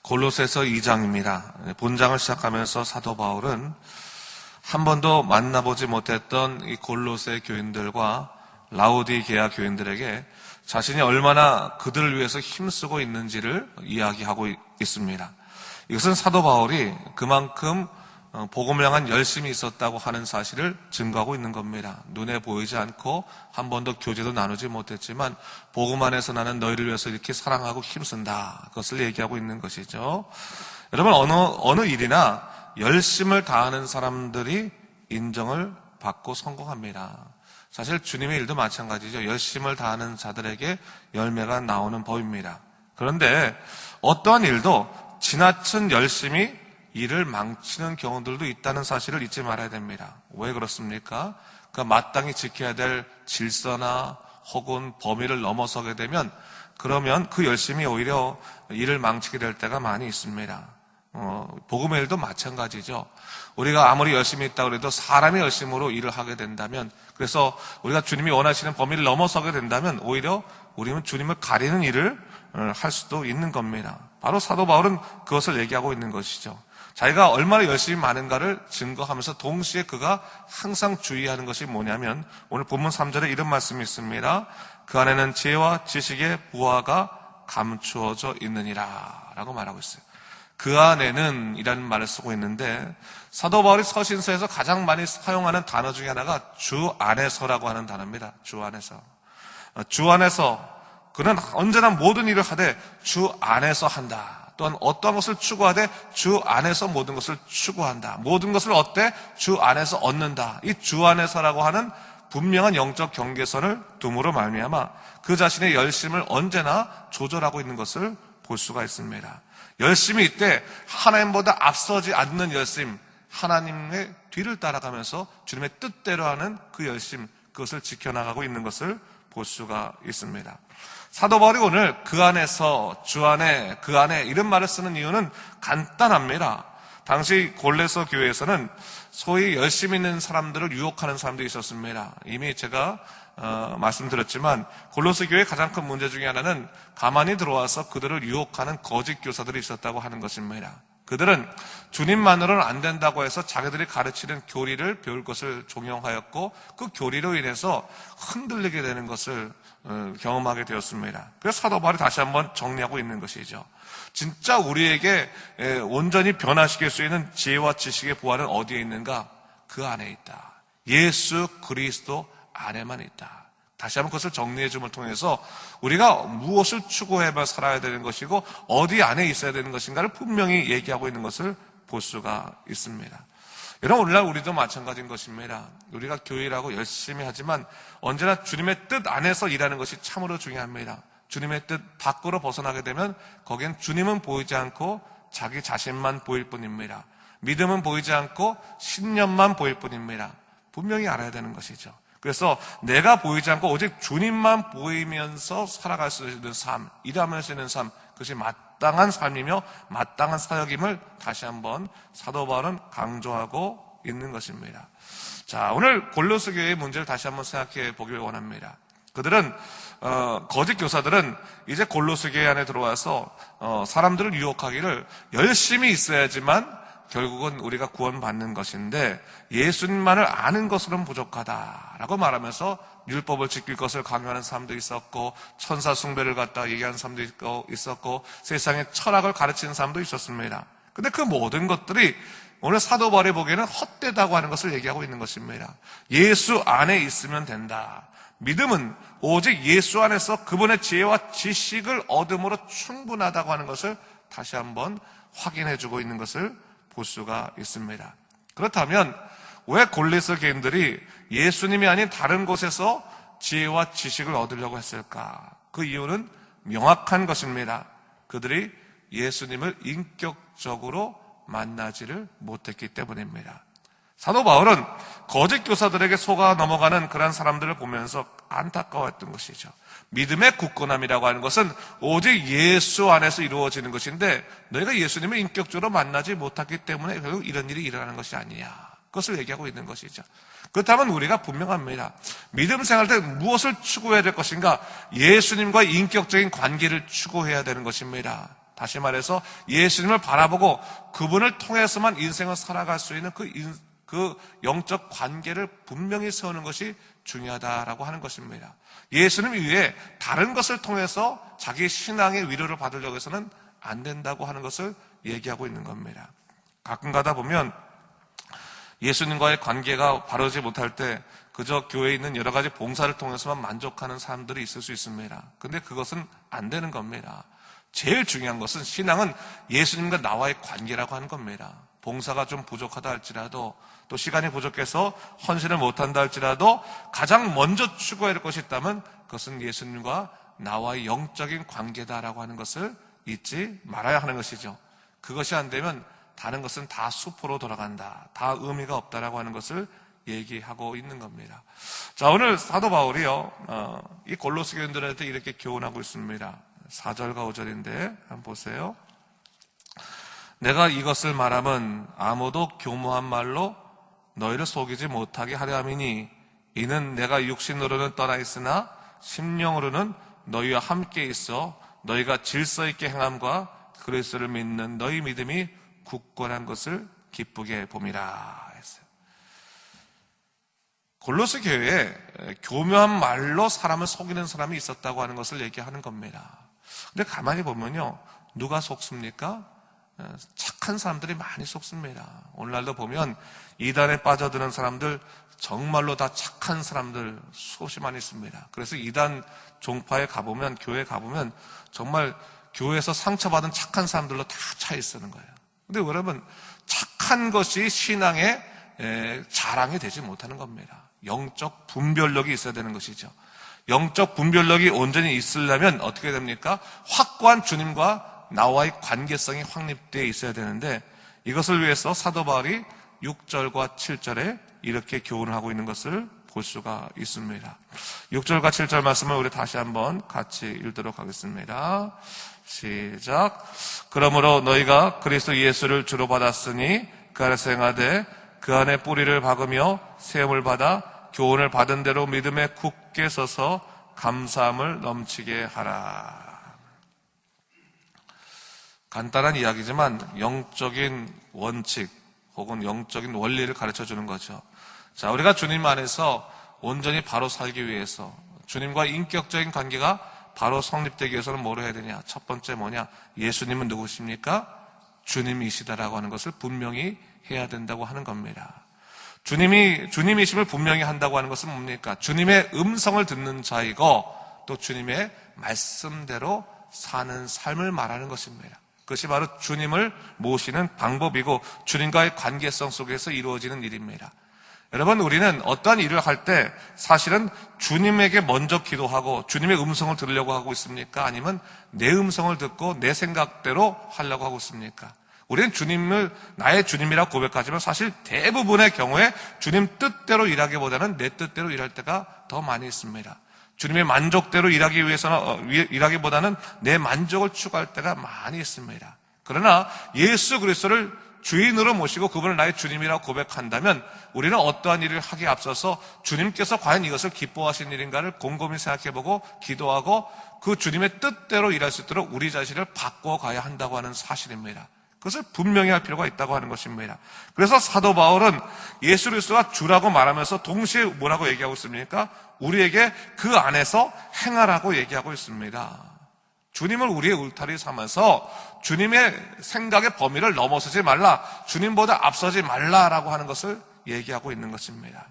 골로새서 2장입니다. 본장을 시작하면서 사도 바울은 한 번도 만나보지 못했던 이 골로새 교인들과 라오디게아 교인들에게 자신이 얼마나 그들을 위해서 힘쓰고 있는지를 이야기하고 있습니다. 이것은 사도 바울이 그만큼 복음을 향한 열심이 있었다고 하는 사실을 증거하고 있는 겁니다. 눈에 보이지 않고 한 번도 교제도 나누지 못했지만 복음 안에서 나는 너희를 위해서 이렇게 사랑하고 힘쓴다. 그것을 얘기하고 있는 것이죠. 여러분, 어느 일이나 열심을 다하는 사람들이 인정을 받고 성공합니다. 사실 주님의 일도 마찬가지죠. 열심을 다하는 자들에게 열매가 나오는 법입니다. 그런데 어떠한 일도 지나친 열심이 일을 망치는 경우들도 있다는 사실을 잊지 말아야 됩니다. 왜 그렇습니까? 마땅히 지켜야 될 질서나 혹은 범위를 넘어서게 되면 그러면 그 열심이 오히려 일을 망치게 될 때가 많이 있습니다. 복음의 일도 마찬가지죠. 우리가 아무리 열심히 있다고 해도 사람의 열심으로 일을 하게 된다면, 그래서 우리가 주님이 원하시는 범위를 넘어서게 된다면 오히려 우리는 주님을 가리는 일을 할 수도 있는 겁니다. 바로 사도 바울은 그것을 얘기하고 있는 것이죠. 자기가 얼마나 열심히 많은가를 증거하면서 동시에 그가 항상 주의하는 것이 뭐냐면 오늘 본문 3절에 이런 말씀이 있습니다. 그 안에는 지혜와 지식의 부하가 감추어져 있느니라 라고 말하고 있어요. 그 안에는 이라는 말을 쓰고 있는데 사도 바울이 서신서에서 가장 많이 사용하는 단어 중에 하나가 주 안에서라고 하는 단어입니다. 주 안에서. 주 안에서 그는 언제나 모든 일을 하되 주 안에서 한다. 또한 어떠한 것을 추구하되 주 안에서 모든 것을 추구한다. 모든 것을 얻되 주 안에서 얻는다. 이 주 안에서라고 하는 분명한 영적 경계선을 둠으로 말미암아 그 자신의 열심을 언제나 조절하고 있는 것을 볼 수가 있습니다. 열심이 이때 하나님보다 앞서지 않는 열심, 하나님의 뒤를 따라가면서 주님의 뜻대로 하는 그 열심, 그것을 지켜나가고 있는 것을 볼 수가 있습니다. 사도 바울이 오늘 그 안에서, 주 안에, 그 안에 이런 말을 쓰는 이유는 간단합니다. 당시 골로새 교회에서는 소위 열심히 있는 사람들을 유혹하는 사람들이 있었습니다. 이미 제가 말씀드렸지만 골로새 교회의 가장 큰 문제 중에 하나는 가만히 들어와서 그들을 유혹하는 거짓 교사들이 있었다고 하는 것입니다. 그들은 주님만으로는 안 된다고 해서 자기들이 가르치는 교리를 배울 것을 종용하였고 그 교리로 인해서 흔들리게 되는 것을 경험하게 되었습니다. 그래서 사도 바울이 다시 한번 정리하고 있는 것이죠. 진짜 우리에게 온전히 변화시킬 수 있는 지혜와 지식의 부활은 어디에 있는가? 그 안에 있다. 예수 그리스도 안에만 있다. 다시 한번 그것을 정리해 줌을 통해서 우리가 무엇을 추구해만 살아야 되는 것이고 어디 안에 있어야 되는 것인가를 분명히 얘기하고 있는 것을 볼 수가 있습니다. 여러분, 오늘날 우리도 마찬가지인 것입니다. 우리가 교회라고 열심히 하지만 언제나 주님의 뜻 안에서 일하는 것이 참으로 중요합니다. 주님의 뜻 밖으로 벗어나게 되면 거기엔 주님은 보이지 않고 자기 자신만 보일 뿐입니다. 믿음은 보이지 않고 신념만 보일 뿐입니다. 분명히 알아야 되는 것이죠. 그래서 내가 보이지 않고 오직 주님만 보이면서 살아갈 수 있는 삶, 일하면서 수 있는 삶, 그것이 마땅한 삶이며 마땅한 사역임을 다시 한번 사도 바울은 강조하고 있는 것입니다. 자, 오늘 골로새 교회의 문제를 다시 한번 생각해 보길 원합니다. 그들은 거짓 교사들은 이제 골로새 교회 안에 들어와서 사람들을 유혹하기를 열심히 있어야지만 결국은 우리가 구원받는 것인데 예수님만을 아는 것으로는 부족하다라고 말하면서 율법을 지킬 것을 강요하는 사람도 있었고 천사 숭배를 갖다 얘기하는 사람도 있었고 세상의 철학을 가르치는 사람도 있었습니다. 근데 그 모든 것들이 오늘 사도 바울이 보기에는 헛되다고 하는 것을 얘기하고 있는 것입니다. 예수 안에 있으면 된다. 믿음은 오직 예수 안에서 그분의 지혜와 지식을 얻음으로 충분하다고 하는 것을 다시 한번 확인해주고 있는 것을 볼 수가 있습니다. 그렇다면 왜 골로새 교인들이 예수님이 아닌 다른 곳에서 지혜와 지식을 얻으려고 했을까? 그 이유는 명확한 것입니다. 그들이 예수님을 인격적으로 만나지를 못했기 때문입니다. 사도 바울은 거짓 교사들에게 속아 넘어가는 그런 사람들을 보면서 안타까워했던 것이죠. 믿음의 굳건함이라고 하는 것은 오직 예수 안에서 이루어지는 것인데 너희가 예수님을 인격적으로 만나지 못했기 때문에 결국 이런 일이 일어나는 것이 아니냐. 그것을 얘기하고 있는 것이죠. 그렇다면 우리가 분명합니다. 믿음 생활 때 무엇을 추구해야 될 것인가? 예수님과의 인격적인 관계를 추구해야 되는 것입니다. 다시 말해서 예수님을 바라보고 그분을 통해서만 인생을 살아갈 수 있는 그 영적 관계를 분명히 세우는 것이 중요하다라고 하는 것입니다. 예수님 이외에 다른 것을 통해서 자기 신앙의 위로를 받으려고 해서는 안 된다고 하는 것을 얘기하고 있는 겁니다. 가끔 가다 보면 예수님과의 관계가 바르지 못할 때 그저 교회에 있는 여러 가지 봉사를 통해서만 만족하는 사람들이 있을 수 있습니다. 근데 그것은 안 되는 겁니다. 제일 중요한 것은 신앙은 예수님과 나와의 관계라고 하는 겁니다. 봉사가 좀 부족하다 할지라도 또 시간이 부족해서 헌신을 못한다 할지라도 가장 먼저 추구해야 할 것이 있다면 그것은 예수님과 나와의 영적인 관계다라고 하는 것을 잊지 말아야 하는 것이죠. 그것이 안 되면 다른 것은 다 수포로 돌아간다. 다 의미가 없다라고 하는 것을 얘기하고 있는 겁니다. 자, 오늘 사도 바울이요, 이 골로새 교인들한테 이렇게 교훈하고 있습니다. 4절과 5절인데 한번 보세요. 내가 이것을 말함은 아무도 교모한 말로 너희를 속이지 못하게 하려 함이니 이는 내가 육신으로는 떠나 있으나 심령으로는 너희와 함께 있어 너희가 질서 있게 행함과 그리스도를 믿는 너희 믿음이 굳건한 것을 기쁘게 봄이라 했어요. 골로새 교회에 교묘한 말로 사람을 속이는 사람이 있었다고 하는 것을 얘기하는 겁니다. 근데 가만히 보면요, 누가 속습니까? 착한 사람들이 많이 속습니다. 오늘날도 보면 이단에 빠져드는 사람들, 정말로 다 착한 사람들 수없이 많이 있습니다. 그래서 이단 종파에 가보면, 교회에 가보면 정말 교회에서 상처받은 착한 사람들로 다 차이 쓰는 거예요. 근데 여러분, 착한 것이 신앙의 자랑이 되지 못하는 겁니다. 영적 분별력이 있어야 되는 것이죠. 영적 분별력이 온전히 있으려면 어떻게 됩니까? 확고한 주님과 나와의 관계성이 확립되어 있어야 되는데 이것을 위해서 사도 바울이 6절과 7절에 이렇게 교훈을 하고 있는 것을 볼 수가 있습니다. 6절과 7절 말씀을 우리 다시 한번 같이 읽도록 하겠습니다. 시작. 그러므로 너희가 그리스도 예수를 주로 받았으니 그 안에서 행하되 그 안에 뿌리를 박으며 세움을 받아 교훈을 받은 대로 믿음에 굳게 서서 감사함을 넘치게 하라. 간단한 이야기지만 영적인 원칙 혹은 영적인 원리를 가르쳐주는 거죠. 자, 우리가 주님 안에서 온전히 바로 살기 위해서 주님과 인격적인 관계가 바로 성립되기 위해서는 뭘 해야 되냐? 첫 번째 뭐냐? 예수님은 누구십니까? 주님이시다라고 하는 것을 분명히 해야 된다고 하는 겁니다. 주님이심을 분명히 한다고 하는 것은 뭡니까? 주님의 음성을 듣는 자이고 또 주님의 말씀대로 사는 삶을 말하는 것입니다. 그것이 바로 주님을 모시는 방법이고 주님과의 관계성 속에서 이루어지는 일입니다. 여러분, 우리는 어떠한 일을 할 때 사실은 주님에게 먼저 기도하고 주님의 음성을 들으려고 하고 있습니까? 아니면 내 음성을 듣고 내 생각대로 하려고 하고 있습니까? 우리는 주님을 나의 주님이라고 고백하지만 사실 대부분의 경우에 주님 뜻대로 일하기보다는 내 뜻대로 일할 때가 더 많이 있습니다. 주님의 만족대로 일하기보다는 내 만족을 추구할 때가 많이 있습니다. 그러나 예수 그리스도를 주인으로 모시고 그분을 나의 주님이라고 고백한다면 우리는 어떠한 일을 하기에 앞서서 주님께서 과연 이것을 기뻐하시는 일인가를 곰곰이 생각해보고 기도하고 그 주님의 뜻대로 일할 수 있도록 우리 자신을 바꿔가야 한다고 하는 사실입니다. 그것을 분명히 할 필요가 있다고 하는 것입니다. 그래서 사도 바울은 예수 그리스도가 주라고 말하면서 동시에 뭐라고 얘기하고 있습니까? 우리에게 그 안에서 행하라고 얘기하고 있습니다. 주님을 우리의 울타리 삼아서 주님의 생각의 범위를 넘어서지 말라, 주님보다 앞서지 말라라고 하는 것을 얘기하고 있는 것입니다.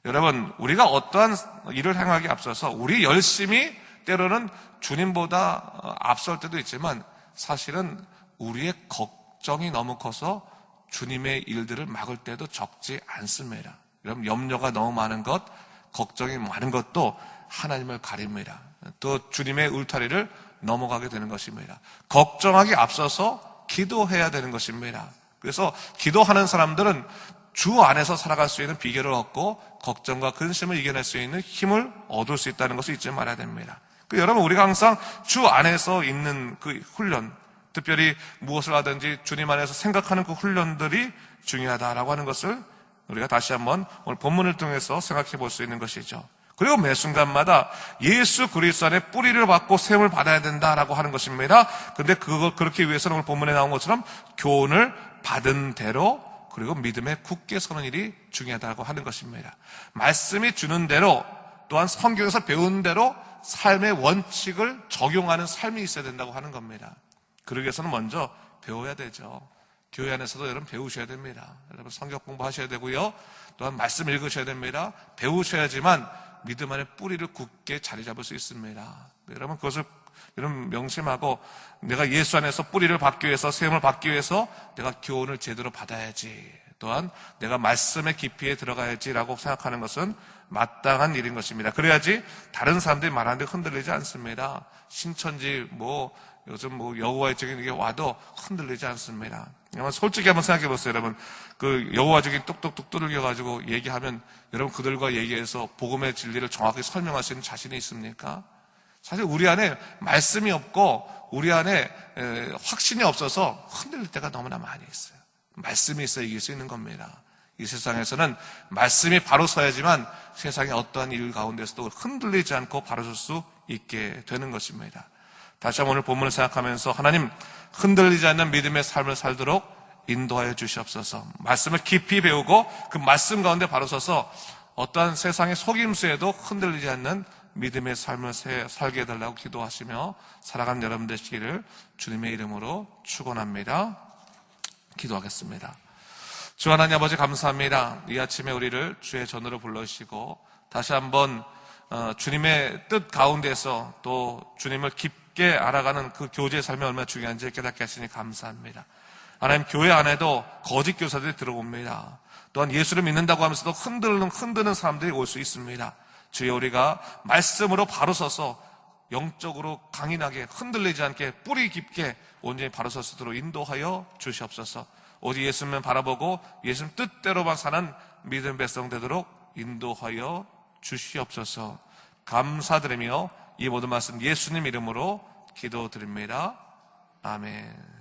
여러분, 우리가 어떠한 일을 행하기에 앞서서 우리 열심히 때로는 주님보다 앞설 때도 있지만 사실은 우리의 걱정이 너무 커서 주님의 일들을 막을 때도 적지 않습니다. 여러분, 염려가 너무 많은 것, 걱정이 많은 것도 하나님을 가립니다. 또 주님의 울타리를 넘어가게 되는 것입니다. 걱정하기 앞서서 기도해야 되는 것입니다. 그래서 기도하는 사람들은 주 안에서 살아갈 수 있는 비결을 얻고 걱정과 근심을 이겨낼 수 있는 힘을 얻을 수 있다는 것을 잊지 말아야 됩니다. 여러분, 우리가 항상 주 안에서 있는 그 훈련, 특별히 무엇을 하든지 주님 안에서 생각하는 그 훈련들이 중요하다라고 하는 것을 우리가 다시 한번 오늘 본문을 통해서 생각해 볼 수 있는 것이죠. 그리고 매 순간마다 예수 그리스도 안에 뿌리를 받고 세움을 받아야 된다라고 하는 것입니다. 그런데 그걸 그렇게 위해서는 오늘 본문에 나온 것처럼 교훈을 받은 대로 그리고 믿음에 굳게 서는 일이 중요하다고 하는 것입니다. 말씀이 주는 대로 또한 성경에서 배운 대로 삶의 원칙을 적용하는 삶이 있어야 된다고 하는 겁니다. 그러기 위해서는 먼저 배워야 되죠. 교회 안에서도 여러분 배우셔야 됩니다. 여러분 성경 공부하셔야 되고요. 또한 말씀 읽으셔야 됩니다. 배우셔야지만 믿음 안에 뿌리를 굳게 자리 잡을 수 있습니다. 여러분 그것을 여러분 명심하고 내가 예수 안에서 뿌리를 받기 위해서 세움을 받기 위해서 내가 교훈을 제대로 받아야지, 또한 내가 말씀의 깊이에 들어가야지라고 생각하는 것은 마땅한 일인 것입니다. 그래야지 다른 사람들이 말하는데 흔들리지 않습니다. 신천지 요즘 여호와의 증인 이게 와도 흔들리지 않습니다. 솔직히 한번 생각해 보세요. 여러분 그 여호와 증인 뚝뚝뚝 두들겨가지고 얘기하면 여러분 그들과 얘기해서 복음의 진리를 정확히 설명할 수 있는 자신이 있습니까? 사실 우리 안에 말씀이 없고 우리 안에 확신이 없어서 흔들릴 때가 너무나 많이 있어요. 말씀이 있어야 이길 수 있는 겁니다. 이 세상에서는 말씀이 바로 서야지만 세상의 어떠한 일 가운데서도 흔들리지 않고 바로 설 수 있게 되는 것입니다. 다시 한번 오늘 본문을 생각하면서 하나님 흔들리지 않는 믿음의 삶을 살도록 인도하여 주시옵소서. 말씀을 깊이 배우고 그 말씀 가운데 바로 서서 어떠한 세상의 속임수에도 흔들리지 않는 믿음의 삶을 살게 해달라고 기도하시며 살아가는 여러분 되시기를 주님의 이름으로 축원합니다. 기도하겠습니다. 주 하나님 아버지 감사합니다. 이 아침에 우리를 주의 전으로 불러주시고 다시 한번 주님의 뜻 가운데서 또 주님을 깊게 알아가는 그 교제의 삶이 얼마나 중요한지 깨닫게 하시니 감사합니다. 하나님 교회 안에도 거짓 교사들이 들어옵니다. 또한 예수를 믿는다고 하면서도 흔드는 사람들이 올 수 있습니다. 주여 우리가 말씀으로 바로 서서 영적으로 강인하게 흔들리지 않게 뿌리 깊게 온전히 바로 설 수 있도록 인도하여 주시옵소서. 오직 예수님만 바라보고 예수님 뜻대로만 사는 믿음 백성 되도록 인도하여 주시옵소서. 감사드리며 이 모든 말씀 예수님 이름으로 기도드립니다. 아멘.